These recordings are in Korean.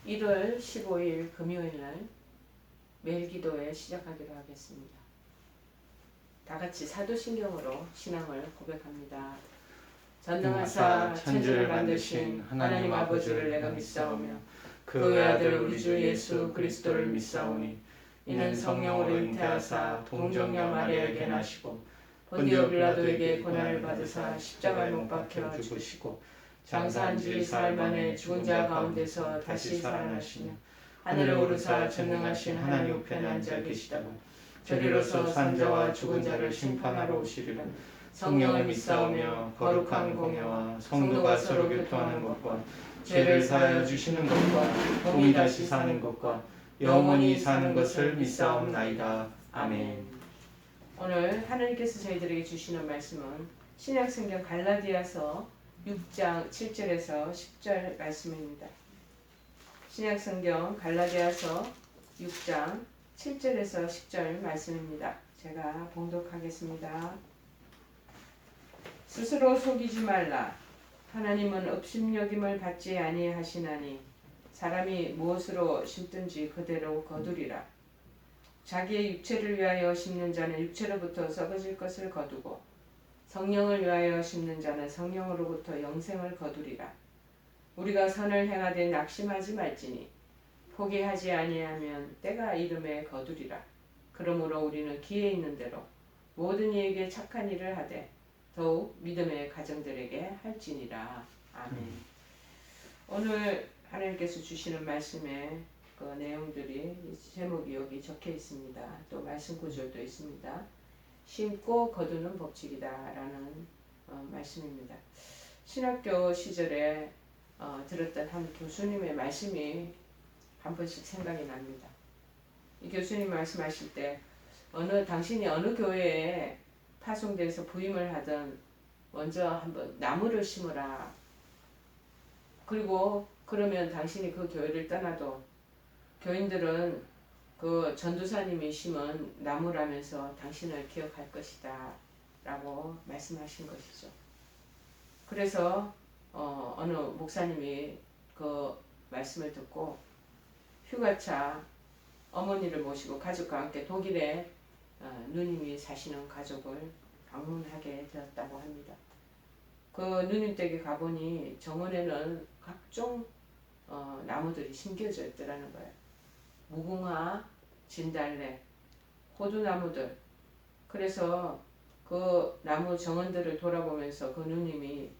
1월 15일 금요일날 매일 기도회 시작하기로 하겠습니다. 다같이 사도신경으로 신앙을 고백합니다. 전능하사 천지를 만드신 하나님 아버지를 내가 믿사오며 그 외아들 우리 주 예수 그리스도를 믿사오니 이는 성령으로 잉태하사 동정녀 마리아에게 나시고 본디오 빌라도에게 고난을 받으사 십자가에 못 박혀 죽으시고 장사한 지 사흘 만에 죽은 자 가운데서 다시 살아나시며 하늘에 오르사 전능하신 하나님 우편에 앉아 계시다가 저리로서 산자와 죽은 자를 심판하러 오시리라. 성령을 믿사오며 거룩한 공예와 성도가 서로 교통하는 것과 죄를 사하여 주시는 것과 몸이 다시 사는 것과 영원히 사는 것을 믿사옵나이다. 아멘. 오늘 하나님께서 저희들에게 주시는 말씀은 신약성경 갈라디아서 6장 7절에서 10절 말씀입니다. 신약성경 갈라디아서 6장 7절에서 10절 말씀입니다. 제가 봉독하겠습니다. 스스로 속이지 말라. 하나님은 업신여김을 받지 아니하시나니 사람이 무엇으로 심든지 그대로 거두리라. 자기의 육체를 위하여 심는 자는 육체로부터 썩어질 것을 거두고 성령을 위하여 심는 자는 성령으로부터 영생을 거두리라. 우리가 선을 행하되 낙심하지 말지니 포기하지 아니하면 때가 이름에 거두리라. 그러므로 우리는 기회 있는 대로 모든 이에게 착한 일을 하되 더욱 믿음의 가정들에게 할지니라. 아멘. 오늘 하나님께서 주시는 말씀의 그 내용들이 제목이 여기 적혀 있습니다. 또 말씀 구절도 있습니다. 심고 거두는 법칙이다 라는 말씀입니다. 신학교 시절에 들었던 한 교수님의 말씀이 한 번씩 생각이 납니다. 이 교수님 말씀하실 때 당신이 어느 교회에 파송돼서 부임을 하든 먼저 한번 나무를 심으라. 그리고 그러면 당신이 그 교회를 떠나도 교인들은 그 전도사님이 심은 나무라면서 당신을 기억할 것이다 라고 말씀하신 것이죠. 그래서 어느 목사님이 그 말씀을 듣고 휴가차 어머니를 모시고 가족과 함께 독일에 누님이 사시는 가족을 방문하게 되었다고 합니다. 그 누님 댁에 가보니 정원에는 각종 나무들이 심겨져 있더라는 거예요. 무궁화, 진달래, 호두나무들. 그래서 그 나무 정원들을 돌아보면서 그 누님이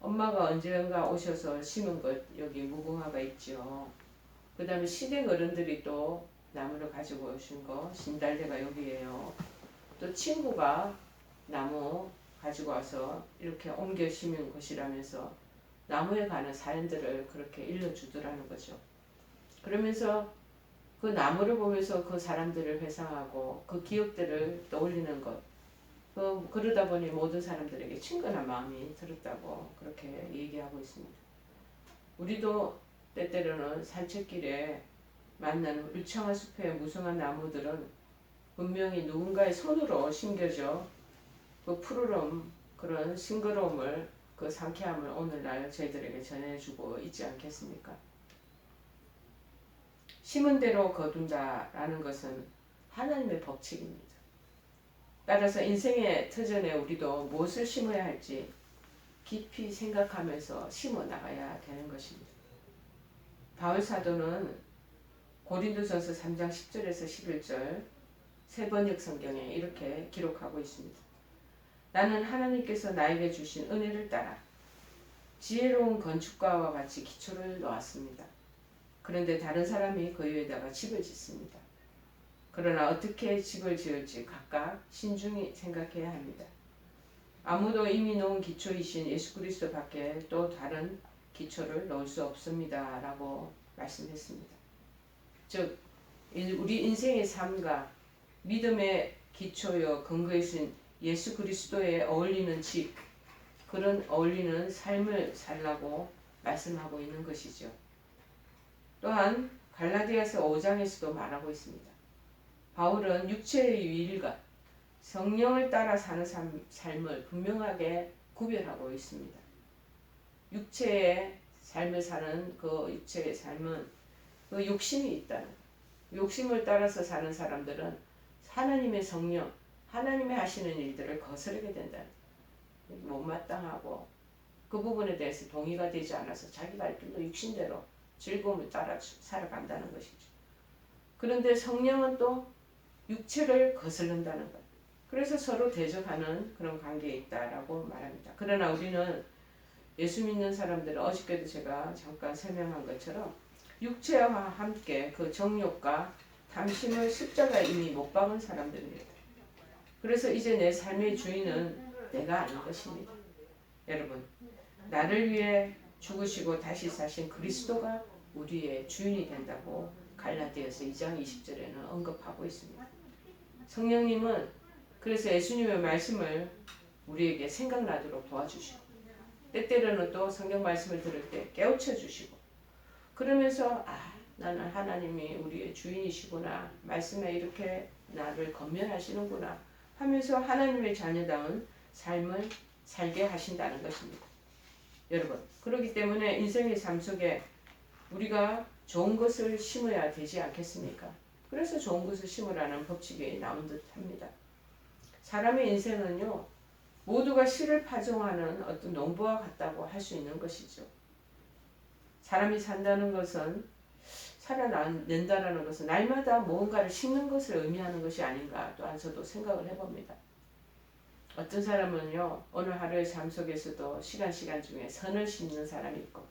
엄마가 언젠가 오셔서 심은 것 여기 무궁화가 있죠. 그 다음에 시댁 어른들이 또 나무를 가지고 오신 거 진달래가 여기에요. 또 친구가 나무 가지고 와서 이렇게 옮겨 심은 것이라면서 나무에 관한 사연들을 그렇게 일러주더라는 거죠. 그러면서 그 나무를 보면서 그 사람들을 회상하고 그 기억들을 떠올리는 것. 그러다 보니 모든 사람들에게 친근한 마음이 들었다고 그렇게 얘기하고 있습니다. 우리도 때때로는 산책길에 만나는 울창한 숲의 무성한 나무들은 분명히 누군가의 손으로 심겨져 그 푸르름, 그런 싱그러움을, 그 상쾌함을 오늘날 저희들에게 전해주고 있지 않겠습니까? 심은 대로 거둔다라는 것은 하나님의 법칙입니다. 따라서 인생의 터전에 우리도 무엇을 심어야 할지 깊이 생각하면서 심어 나가야 되는 것입니다. 바울 사도는 고린도전서 3장 10절에서 11절 세 번역 성경에 이렇게 기록하고 있습니다. 나는 하나님께서 나에게 주신 은혜를 따라 지혜로운 건축가와 같이 기초를 놓았습니다. 그런데 다른 사람이 그 위에다가 집을 짓습니다. 그러나 어떻게 집을 지을지 각각 신중히 생각해야 합니다. 아무도 이미 놓은 기초이신 예수 그리스도 밖에 또 다른 기초를 놓을 수 없습니다 라고 말씀했습니다. 즉 우리 인생의 삶과 믿음의 기초여 근거이신 예수 그리스도에 어울리는 집, 그런 어울리는 삶을 살라고 말씀하고 있는 것이죠. 또한 갈라디아서 5장에서도 말하고 있습니다. 바울은 육체의 유일과 성령을 따라 사는 삶을 분명하게 구별하고 있습니다. 육체의 삶을 사는 그 육체의 삶은 그 욕심이 있다는 거예요. 욕심을 따라서 사는 사람들은 하나님의 성령, 하나님의 하시는 일들을 거스르게 된다는 거예요. 못마땅하고 그 부분에 대해서 동의가 되지 않아서 자기가 좀 육신대로 즐거움을 따라 살아간다는 것이죠. 그런데 성령은 또 육체를 거스른다는 거예요. 그래서 서로 대적하는 그런 관계에 있다라고 말합니다. 그러나 우리는 예수 믿는 사람들은 어저께도 제가 잠깐 설명한 것처럼 육체와 함께 그 정욕과 탐심을 십자가에 이미 못 박은 사람들입니다. 그래서 이제 내 삶의 주인은 내가 아닌 것입니다. 여러분, 나를 위해 죽으시고 다시 사신 그리스도가 우리의 주인이 된다고 갈라디아서 2장 20절에는 언급하고 있습니다. 성령님은 그래서 예수님의 말씀을 우리에게 생각나도록 도와주시고 때때로는 또 성경 말씀을 들을 때 깨우쳐 주시고 그러면서 나는 하나님이 우리의 주인이시구나, 말씀에 이렇게 나를 건면하시는구나 하면서 하나님의 자녀다운 삶을 살게 하신다는 것입니다. 여러분, 그렇기 때문에 인생의 삶 속에 우리가 좋은 것을 심어야 되지 않겠습니까? 그래서 좋은 것을 심으라는 법칙이 나온 듯 합니다. 사람의 인생은요, 모두가 씨를 파종하는 어떤 농부와 같다고 할 수 있는 것이죠. 사람이 산다는 것은, 살아낸다라는 것은 날마다 무언가를 심는 것을 의미하는 것이 아닌가 또한 저도 생각을 해봅니다. 어떤 사람은요, 오늘 하루의 삶 속에서도 시간 중에 선을 심는 사람이 있고,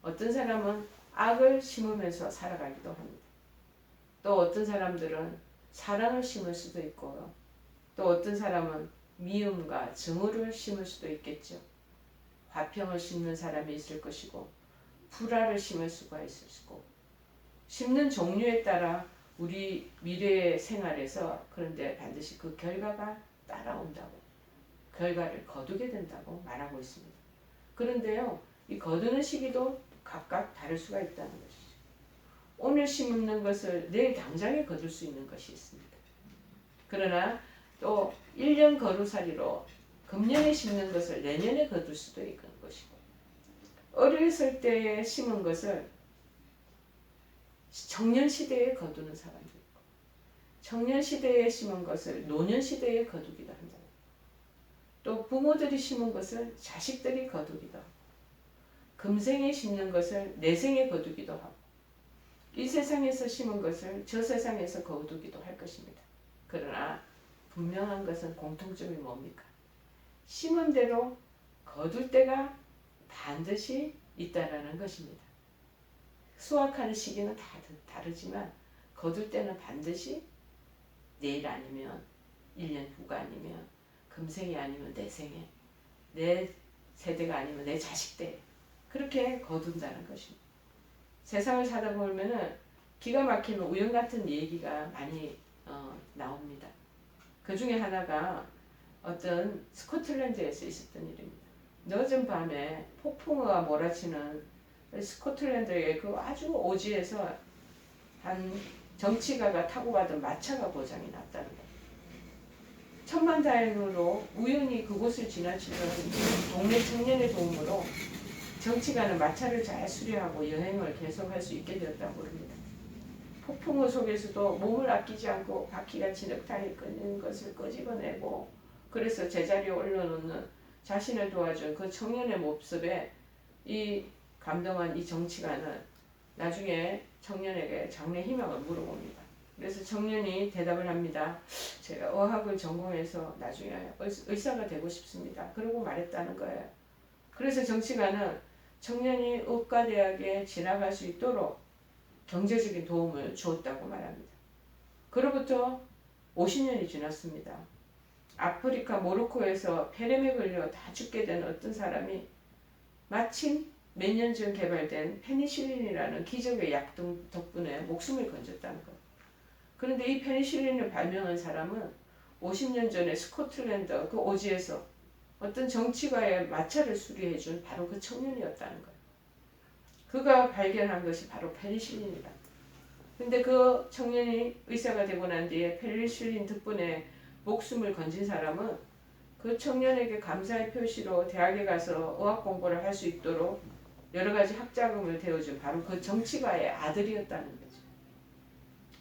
어떤 사람은 악을 심으면서 살아가기도 합니다. 또 어떤 사람들은 사랑을 심을 수도 있고요. 또 어떤 사람은 미움과 증오를 심을 수도 있겠죠. 화평을 심는 사람이 있을 것이고 불화를 심을 수가 있을 거고, 심는 종류에 따라 우리 미래의 생활에서 그런데 반드시 그 결과가 따라온다고, 결과를 거두게 된다고 말하고 있습니다. 그런데요, 이 거두는 시기도 각각 다를 수가 있다는 것이죠. 오늘 심는 것을 내일 당장에 거둘 수 있는 것이 있습니다. 그러나 또 1년 거루살이로 금년에 심는 것을 내년에 거둘 수도 있는 것이고, 어렸을 때에 심은 것을 청년 시대에 거두는 사람도 있고, 청년 시대에 심은 것을 노년 시대에 거두기도 한다. 또 부모들이 심은 것을 자식들이 거두기도 하고, 금생에 심는 것을 내생에 거두기도 하고, 이 세상에서 심은 것을 저 세상에서 거두기도 할 것입니다. 그러나 분명한 것은 공통점이 뭡니까? 심은 대로 거둘 때가 반드시 있다라는 것입니다. 수확하는 시기는 다 다르지만 거둘 때는 반드시 내일 아니면 1년 후가 아니면 금생이 아니면 내생에, 내 세대가 아니면 내 자식 때 그렇게 거둔다는 것입니다. 세상을 살다 보면은 기가 막히는 우연 같은 얘기가 많이 나옵니다. 그 중에 하나가 어떤 스코틀랜드에서 있었던 일입니다. 늦은 밤에 폭풍우가 몰아치는 스코틀랜드의 그 아주 오지에서 한 정치가가 타고 가던 마차가 고장이 났다는 거예요. 천만다행으로 우연히 그곳을 지나치던 동네 청년의 도움으로 정치가는 마차를 잘 수리하고 여행을 계속할 수 있게 되었다고 합니다. 폭풍우 속에서도 몸을 아끼지 않고 바퀴가 진흙탕에 끓는 것을 끄집어내고, 그래서 제자리에 올려놓는 자신을 도와준 그 청년의 모습에 이 감동한 이 정치가는 나중에 청년에게 장래 희망을 물어봅니다. 그래서 청년이 대답을 합니다. 제가 의학을 전공해서 나중에 의사가 되고 싶습니다. 그러고 말했다는 거예요. 그래서 정치가는 청년이 의과대학에 진학할 수 있도록 경제적인 도움을 주었다고 말합니다. 그로부터 50년이 지났습니다. 아프리카 모로코에서 폐렴에 걸려 다 죽게 된 어떤 사람이 마침 몇 년 전 개발된 페니실린이라는 기적의 약 덕분에 목숨을 건졌다는 것. 그런데 이 페니실린을 발명한 사람은 50년 전에 스코틀랜드 그 오지에서 어떤 정치가의 마차를 수리해준 바로 그 청년이었다는 거예요. 그가 발견한 것이 바로 페니실린이다. 근데 그 청년이 의사가 되고 난 뒤에 페니실린 덕분에 목숨을 건진 사람은 그 청년에게 감사의 표시로 대학에 가서 의학 공부를 할 수 있도록 여러 가지 학자금을 대어준 바로 그 정치가의 아들이었다는 거죠.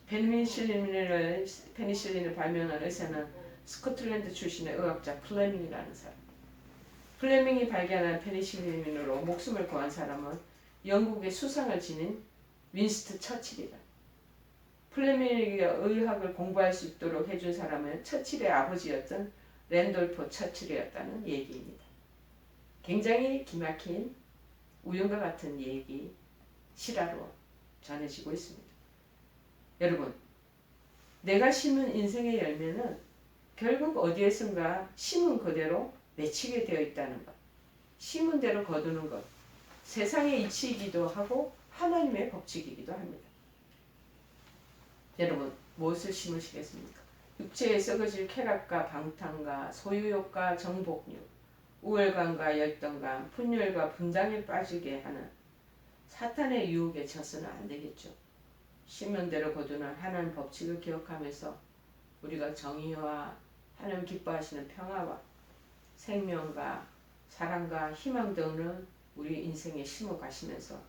페니실린을 발명한 의사는 스코틀랜드 출신의 의학자 플레밍이라는 사람. 플레밍이 발견한 페니실린으로 목숨을 구한 사람은 영국의 수상을 지닌 윈스턴 처칠이다. 플레밍에게 의학을 공부할 수 있도록 해준 사람은 처칠의 아버지였던 랜돌프 처칠이었다는 얘기입니다. 굉장히 기막힌 우연과 같은 얘기, 실화로 전해지고 있습니다. 여러분, 내가 심은 인생의 열매는 결국 어디에선가 심은 그대로 맺히게 되어 있다는 것, 심은 대로 거두는 것, 세상의 이치이기도 하고 하나님의 법칙이기도 합니다. 여러분, 무엇을 심으시겠습니까? 육체에 썩어질 쾌락과 방탕과 소유욕과 정복욕, 우월감과 열등감, 분열과 분당에 빠지게 하는 사탄의 유혹에 져서는 안 되겠죠. 심은 대로 거두는 하나님 법칙을 기억하면서 우리가 정의와 하나님 기뻐하시는 평화와 생명과 사랑과 희망 등을 우리 인생에 심어 가시면서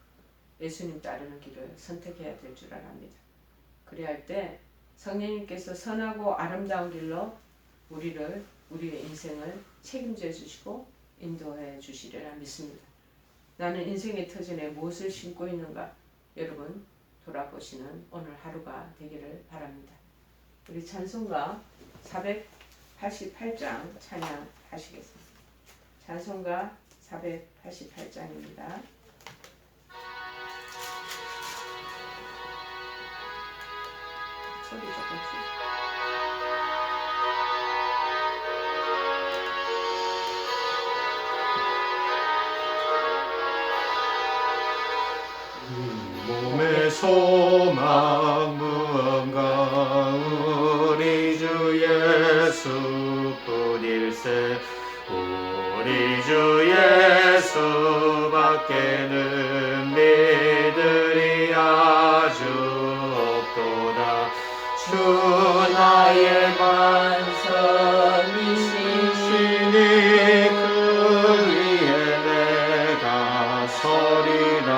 예수님 따르는 길을 선택해야 될 줄 압니다. 그래야 할 때 성령님께서 선하고 아름다운 길로 우리의 인생을 책임져 주시고 인도해 주시리라 믿습니다. 나는 인생의 터전에 무엇을 심고 있는가? 여러분 돌아보시는 오늘 하루가 되기를 바랍니다. 우리 찬송가 488장 찬양하시겠습니다. 찬송가 488장입니다. 소리 조금씩. 몸의 소망 무언가 우리 주 예수뿐일세. 우리 주 예수밖에는 믿으리 아주 없도다. 주 나의 반석이시니 그 위에 내가 서리라.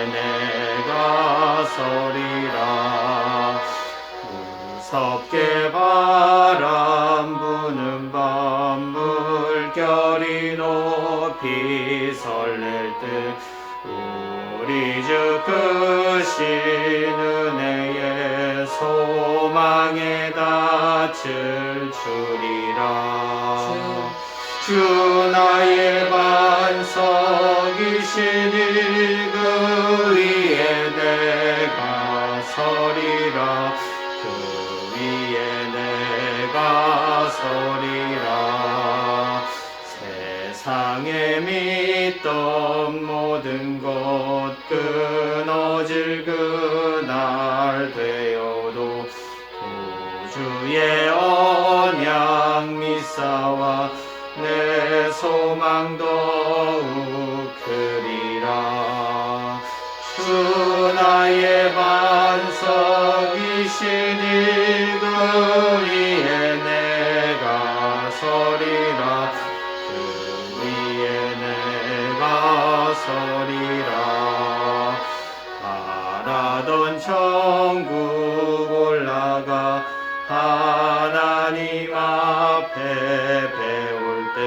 내가 서리라. 무섭게 바람 부는 밤 물결이 높이 설렐 때 우리 주 크신 은혜의 소망에 닿을 줄이라. 주 나의 반석이시니 그 위에 내가 서리라. 그 위에 내가 서리라. 세상에 믿던 모든 것 끊어질 그날 되어도 구주의 언약 믿사와 내 소망 더욱 크리라. 주 나의 반석이시니 그 위에 내가 서리라. 그 위에 내가 서리라. 바라던 천국 올라가 하나님 앞에 배울 때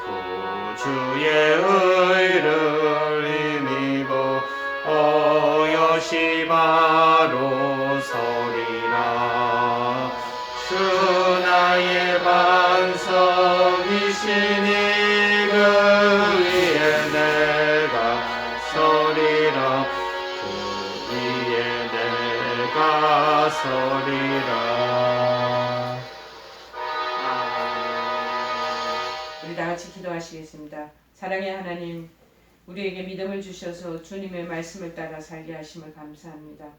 구주의 의를 힘입어 어여시 바로 서리라. 주 나의 반석이시니 그 위에 내가 서리라. 그 위에 내가 서리라. 우리 다 같이 기도하시겠습니다. 사랑의 하나님, 우리에게 믿음을 주셔서 주님의 말씀을 따라 살게 하심을 감사합니다.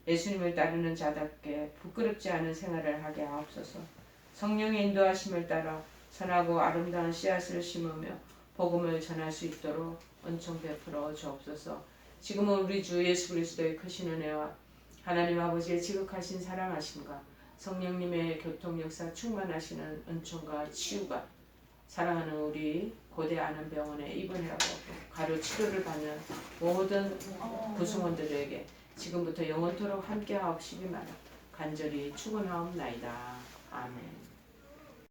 예수님을 따르는 자답게 부끄럽지 않은 생활을 하게 하옵소서. 성령의 인도하심을 따라 선하고 아름다운 씨앗을 심으며 복음을 전할 수 있도록 은총 베풀어 주옵소서. 지금은 우리 주 예수 그리스도의 크신 은혜와 하나님 아버지의 지극하신 사랑하심과 성령님의 교통 역사 충만하시는 은총과 치유가 사랑하는 우리 고대 안암병원에 입원이라고 가료 치료를 받는 모든 구성원들에게 지금부터 영원토록 함께하옵시기만 간절히 축원하옵나이다. 아멘.